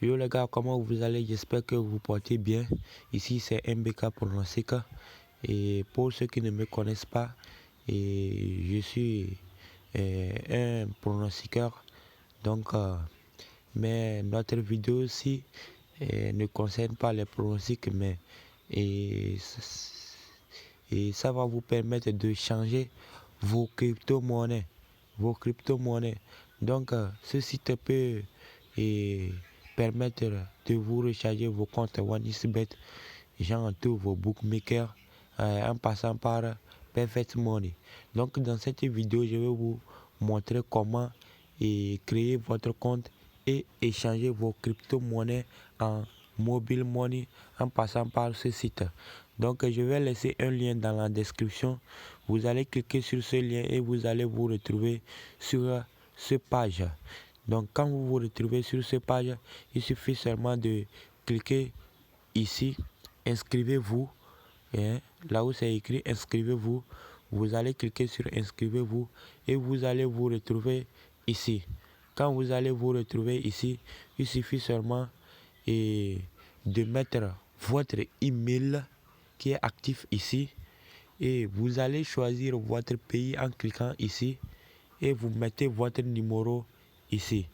Yo les gars, comment vous allez? J'espère que vous vous portez bien. Ici c'est MBK Pronostic. Et pour ceux qui ne me connaissent pas, je suis un pronostiqueur. Donc, mais notre vidéo aussi ne concerne pas les pronostics, mais et, et ça va vous permettre de changer vos crypto-monnaies. Donc, ce site peut permettre de vous recharger vos comptes OneXBet, genre tous vos bookmakers, en passant par Perfect Money. Donc, dans cette vidéo, je vais vous montrer comment créer votre compte et échanger vos crypto-monnaies en mobile money en passant par ce site. Donc, je vais laisser un lien dans la description. Vous allez cliquer sur ce lien et vous allez vous retrouver sur cette page. Donc, quand vous vous retrouvez sur cette page, il suffit seulement de cliquer ici, inscrivez-vous. Là où c'est écrit inscrivez-vous, vous allez cliquer sur inscrivez-vous et vous allez vous retrouver ici. Quand vous allez vous retrouver ici, il suffit seulement de mettre votre email qui est actif ici et vous allez choisir votre pays en cliquant ici et vous mettez votre numéro ici.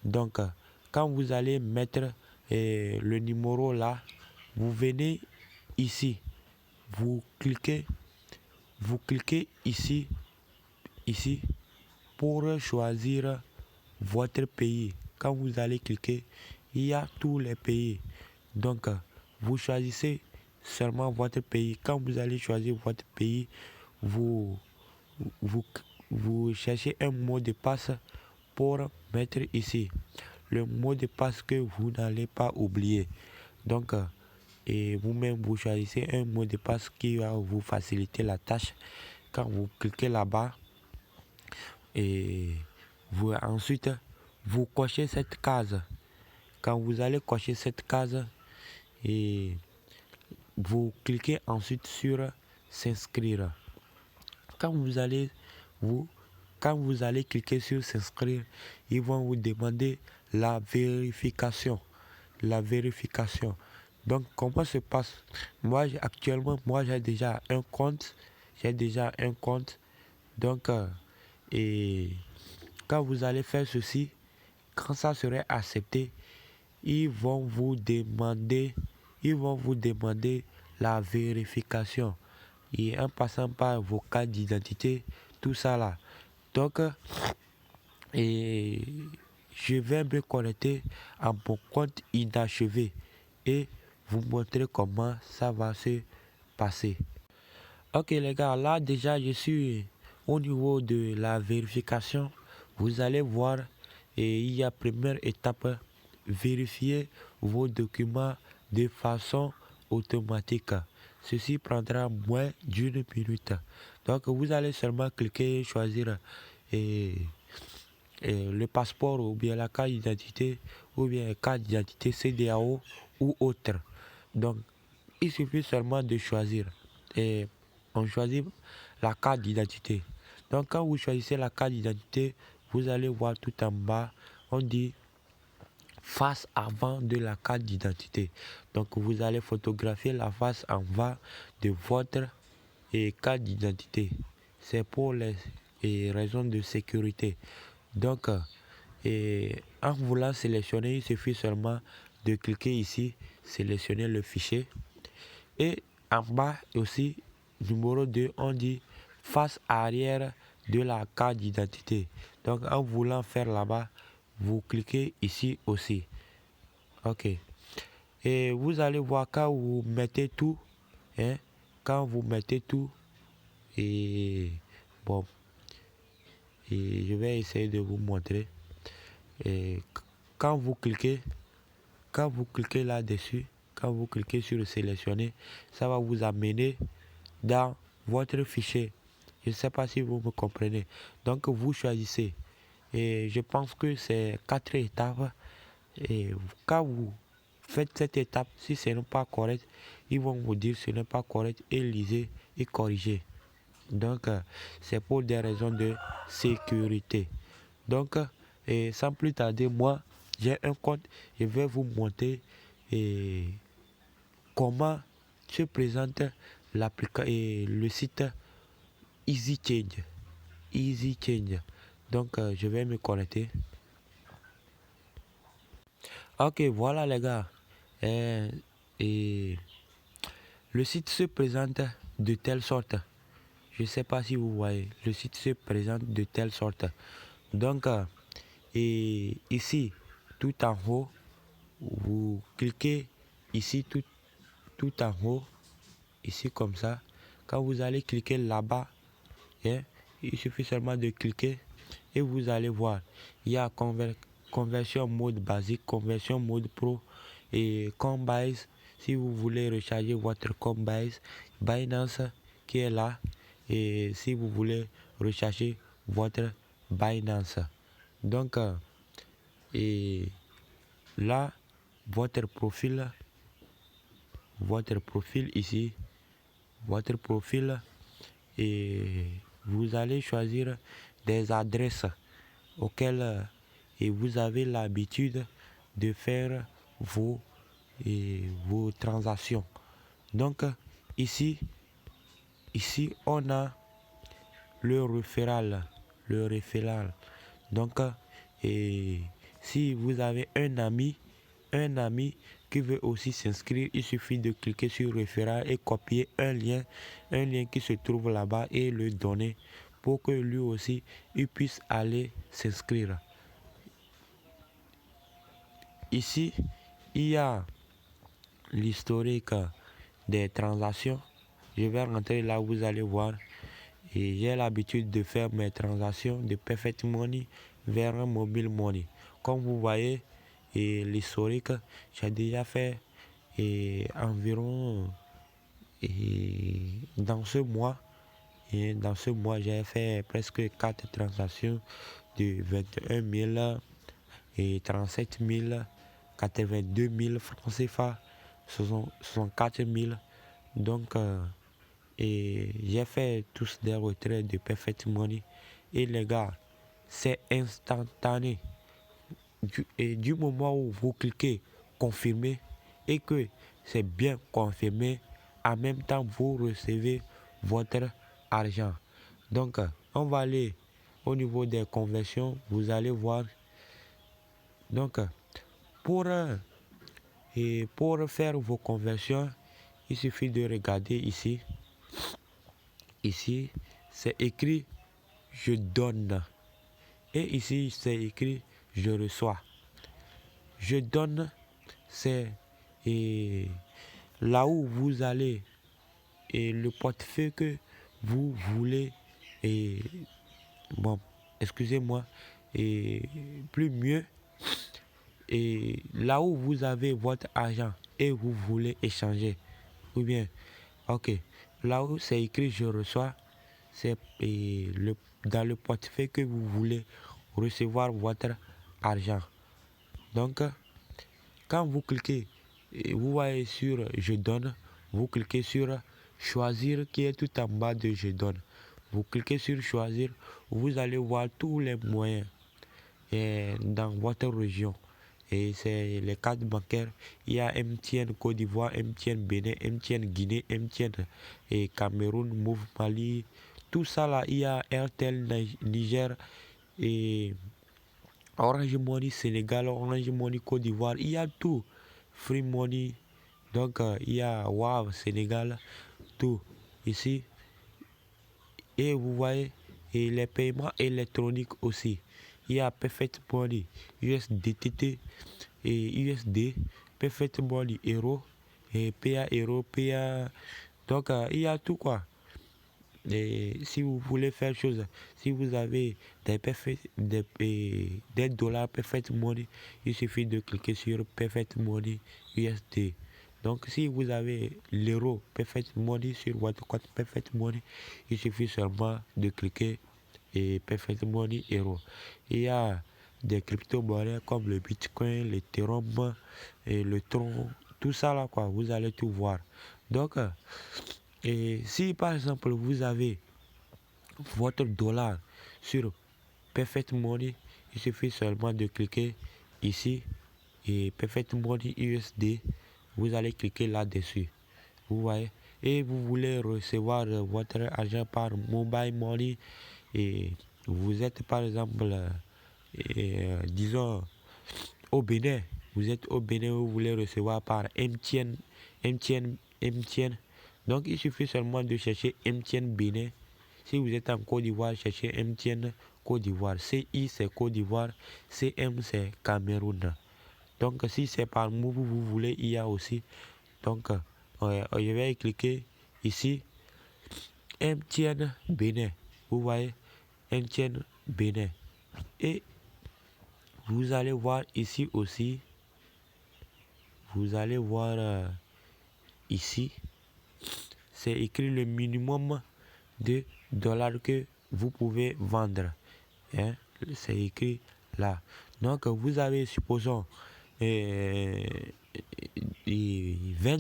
Donc, quand vous allez mettre le numéro là, vous venez ici, vous cliquez ici pour choisir votre pays. Quand vous allez cliquer, il y a tous les pays. Donc, vous choisissez seulement votre pays. Quand vous allez choisir votre pays, vous cherchez un mot de passe pour mettre ici. Le mot de passe que vous n'allez pas oublier. Donc, et vous-même, vous choisissez un mot de passe qui va vous faciliter la tâche. Quand vous cliquez là-bas, et ensuite, vous cochez cette case. Quand vous allez cocher cette case, et vous cliquez ensuite sur s'inscrire. Quand vous allez cliquer sur s'inscrire, ils vont vous demander la vérification. Donc, comment se passe? Moi, actuellement, j'ai déjà un compte. Donc, et quand vous allez faire ceci, quand ça serait accepté, ils vont vous demander la vérification. Et en passant par vos cartes d'identité, tout ça là. Donc, et je vais me connecter à mon compte inachevé et vous montrer comment ça va se passer. Ok les gars, là déjà je suis au niveau de la vérification. Vous allez voir, et il y a première étape, vérifier vos documents de façon automatique. Ceci prendra moins d'une minute. Donc vous allez seulement cliquer et choisir le passeport ou bien la carte d'identité ou bien la carte d'identité CEDEAO ou autre. Donc il suffit seulement de choisir. Et on choisit la carte d'identité. Donc quand vous choisissez la carte d'identité, vous allez voir tout en bas, on dit face avant de la carte d'identité. Donc vous allez photographier la face en bas de votre carte d'identité. C'est pour les raisons de sécurité. Donc en voulant sélectionner, il suffit seulement de cliquer ici, sélectionner le fichier. Et en bas aussi, numéro 2, on dit face arrière de la carte d'identité. Donc en voulant faire là-bas, vous cliquez ici aussi. Ok. Et vous allez voir quand vous mettez tout. Quand vous mettez tout. Et bon. Et je vais essayer de vous montrer. Et quand vous cliquez là-dessus, quand vous cliquez sur le sélectionner, ça va vous amener dans votre fichier. Je ne sais pas si vous me comprenez. Donc vous choisissez. Et je pense que c'est 4 étapes. Et quand vous faites cette étape, si ce n'est pas correct, ils vont vous dire ce n'est pas correct et lisez et corrigez. Donc c'est pour des raisons de sécurité. Donc sans plus tarder, moi j'ai un compte, je vais vous montrer comment se présente le site Easy Change. Easy Change. Donc, je vais me connecter. Ok, voilà les gars. Et le site se présente de telle sorte. Je ne sais pas si vous voyez. Le site se présente de telle sorte. Donc, et ici, tout en haut, vous cliquez ici tout en haut, ici comme ça. Quand vous allez cliquer là-bas, hein, il suffit seulement de cliquer et vous allez voir. Il y a conversion mode basique, conversion mode pro et Coinbase. Si vous voulez recharger votre Coinbase, Binance qui est là. Et si vous voulez recharger votre Binance. Donc, et là, votre profil ici, votre profil, et vous allez choisir des adresses auxquelles et vous avez l'habitude de faire vos transactions. Donc ici on a le référal. Donc et si vous avez un ami qui veut aussi s'inscrire, il suffit de cliquer sur référal et copier un lien qui se trouve là-bas et le donner pour que lui aussi il puisse aller s'inscrire. Ici, il y a l'historique des transactions. Je vais rentrer là où vous allez voir. Et j'ai l'habitude de faire mes transactions de Perfect Money vers un mobile money. Comme vous voyez, l'historique, j'ai déjà fait environ dans ce mois. Et dans ce mois, j'ai fait presque 4 transactions de 21 000 et 37 000, 82 000 francs CFA, 64 000. Donc, et j'ai fait tous des retraits de Perfect Money. Et les gars, c'est instantané. Du moment où vous cliquez confirmer et que c'est bien confirmé, en même temps vous recevez votre argent. Donc, on va aller au niveau des conversions. Vous allez voir. Donc, pour faire vos conversions, il suffit de regarder ici. Ici, c'est écrit je donne. Et ici, c'est écrit je reçois. Je donne, c'est là où vous allez et le portefeuille que vous voulez. Et bon, excusez-moi, et plus mieux. Et là où vous avez votre argent et vous voulez échanger. Ou bien, ok, là où c'est écrit je reçois, c'est dans le portefeuille que vous voulez recevoir votre argent. Donc, quand vous cliquez, vous voyez sur je donne, vous cliquez sur choisir qui est tout en bas de je donne. Vous cliquez sur choisir, vous allez voir tous les moyens dans votre région. Et c'est les cartes bancaires. Il y a MTN Côte d'Ivoire, MTN Bénin, MTN Guinée, MTN et Cameroun, Move Mali. Tout ça là, il y a Airtel Niger et Orange Money Sénégal, Orange Money Côte d'Ivoire. Il y a tout. Free Money. Donc il y a Wow Sénégal. Tout. Ici. Et vous voyez, et les paiements électroniques aussi. Il y a Perfect Money, USDT et USD, Perfect Money Euro, et PA Euro, PA. Donc, il y a tout quoi. Et si vous voulez faire chose, si vous avez des dollars Perfect Money, il suffit de cliquer sur Perfect Money USD. Donc, si vous avez l'euro Perfect Money sur votre compte Perfect Money, il suffit seulement de cliquer et Perfect Money Euro. Il y a des crypto-monnaies comme le Bitcoin, l'Ethereum et le Tron, tout ça là quoi, vous allez tout voir. Donc, et si par exemple vous avez votre dollar sur Perfect Money, il suffit seulement de cliquer ici et Perfect Money USD. Vous allez cliquer là-dessus. Vous voyez. Et vous voulez recevoir votre argent par mobile money et vous êtes par exemple, disons, au Bénin. Vous êtes au Bénin, vous voulez recevoir par MTN, MTN. Donc il suffit seulement de chercher MTN Bénin. Si vous êtes en Côte d'Ivoire, cherchez MTN Côte d'Ivoire. CI c'est Côte d'Ivoire, CM c'est Cameroun. Donc si c'est par Move vous voulez, il y a aussi. Donc je vais cliquer ici MTN Bénin. Vous voyez MTN Bénin. Et vous allez voir ici aussi. Vous allez voir ici. C'est écrit le minimum de dollars que vous pouvez vendre. Hein? C'est écrit là. Donc vous avez, supposons, 20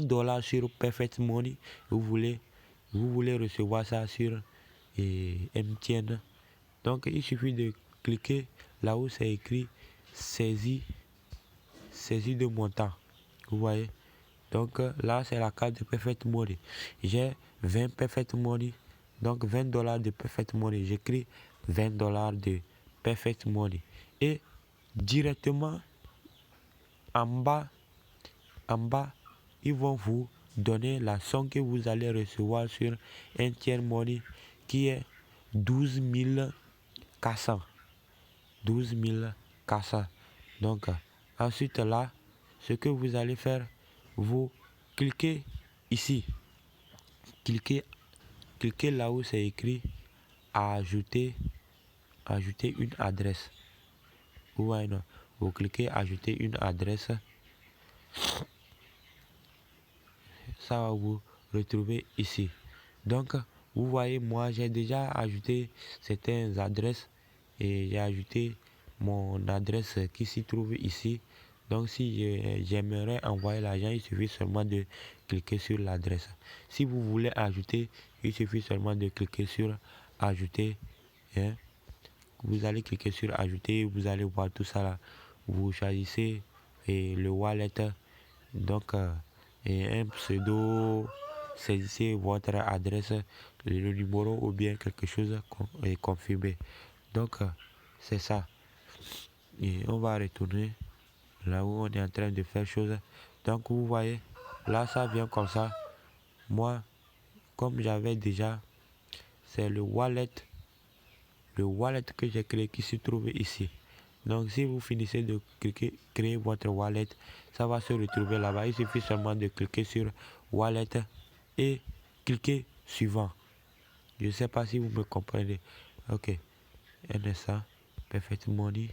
dollars sur Perfect Money. Vous voulez recevoir ça sur MTN. Donc il suffit de cliquer là où c'est écrit saisie de montant. Vous voyez. Donc là c'est la carte de Perfect Money. J'ai 20 Perfect Money. Donc 20 dollars de Perfect Money. J'écris 20 dollars de Perfect Money. Et directement en bas, ils vont vous donner la somme que vous allez recevoir sur MTN Money qui est 12 400. 12 400. Donc ensuite là, ce que vous allez faire, vous cliquez ici. Cliquez là où c'est écrit ajouter une adresse. Vous voyez, non? Vous cliquez ajouter une adresse. Ça va vous retrouver ici. Donc vous voyez, moi j'ai déjà ajouté certaines adresses et j'ai ajouté mon adresse qui s'y trouve ici. Donc si j'aimerais envoyer l'argent, il suffit seulement de cliquer sur l'adresse. Si vous voulez ajouter, il suffit seulement de cliquer sur ajouter. Hein. Vous allez cliquer sur ajouter, vous allez voir tout ça là. Vous choisissez le wallet. Donc et un pseudo, saisissez votre adresse, le numéro ou bien quelque chose est confirmé. Donc c'est ça. Et on va retourner là où on est en train de faire chose. Donc vous voyez, là ça vient comme ça. Moi, comme j'avais déjà, c'est le wallet que j'ai créé qui se trouve ici. Donc si vous finissez de cliquer créer votre wallet, ça va se retrouver là-bas. Il suffit seulement de cliquer sur wallet et cliquer suivant. Je ne sais pas si vous me comprenez. Ok, NSA, Perfect Money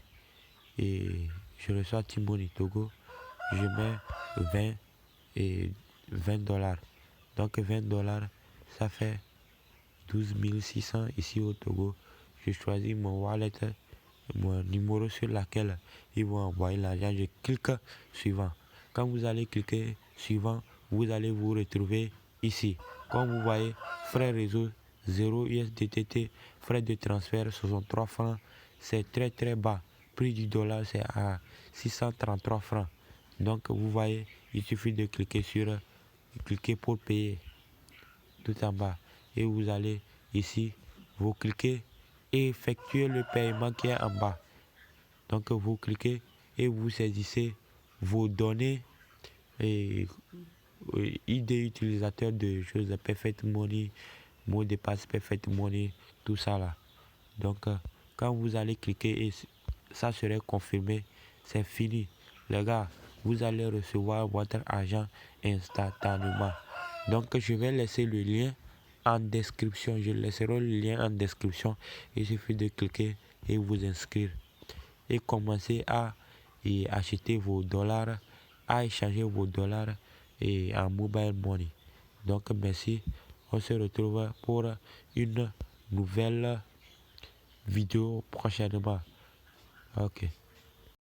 et je reçois Timoni Togo. Je mets 20 et 20 dollars. Donc 20 dollars, ça fait 12 600 ici au Togo. Je choisis mon wallet, mon numéro sur laquelle ils vont envoyer l'argent. Je clique suivant. Quand vous allez cliquer suivant, vous allez vous retrouver ici. Comme vous voyez, frais réseau 0 USDT, frais de transfert 63 francs. C'est très très bas. Prix du dollar c'est à 633 francs. Donc vous voyez, il suffit de cliquer pour payer tout en bas. Et vous allez ici, vous cliquez et effectuez le paiement qui est en bas. Donc vous cliquez et vous saisissez vos données et ID utilisateur de choses Perfect Money, mot de passe Perfect Money, tout ça là. Donc quand vous allez cliquer et ça serait confirmé, c'est fini. Les gars, vous allez recevoir votre argent instantanément. Donc je vais laisser le lien en description. Je laisserai le lien en description. Il suffit de cliquer et vous inscrire. Et commencer à acheter vos dollars, à échanger vos dollars et en mobile money. Donc merci. On se retrouve pour une nouvelle vidéo prochainement. Ok.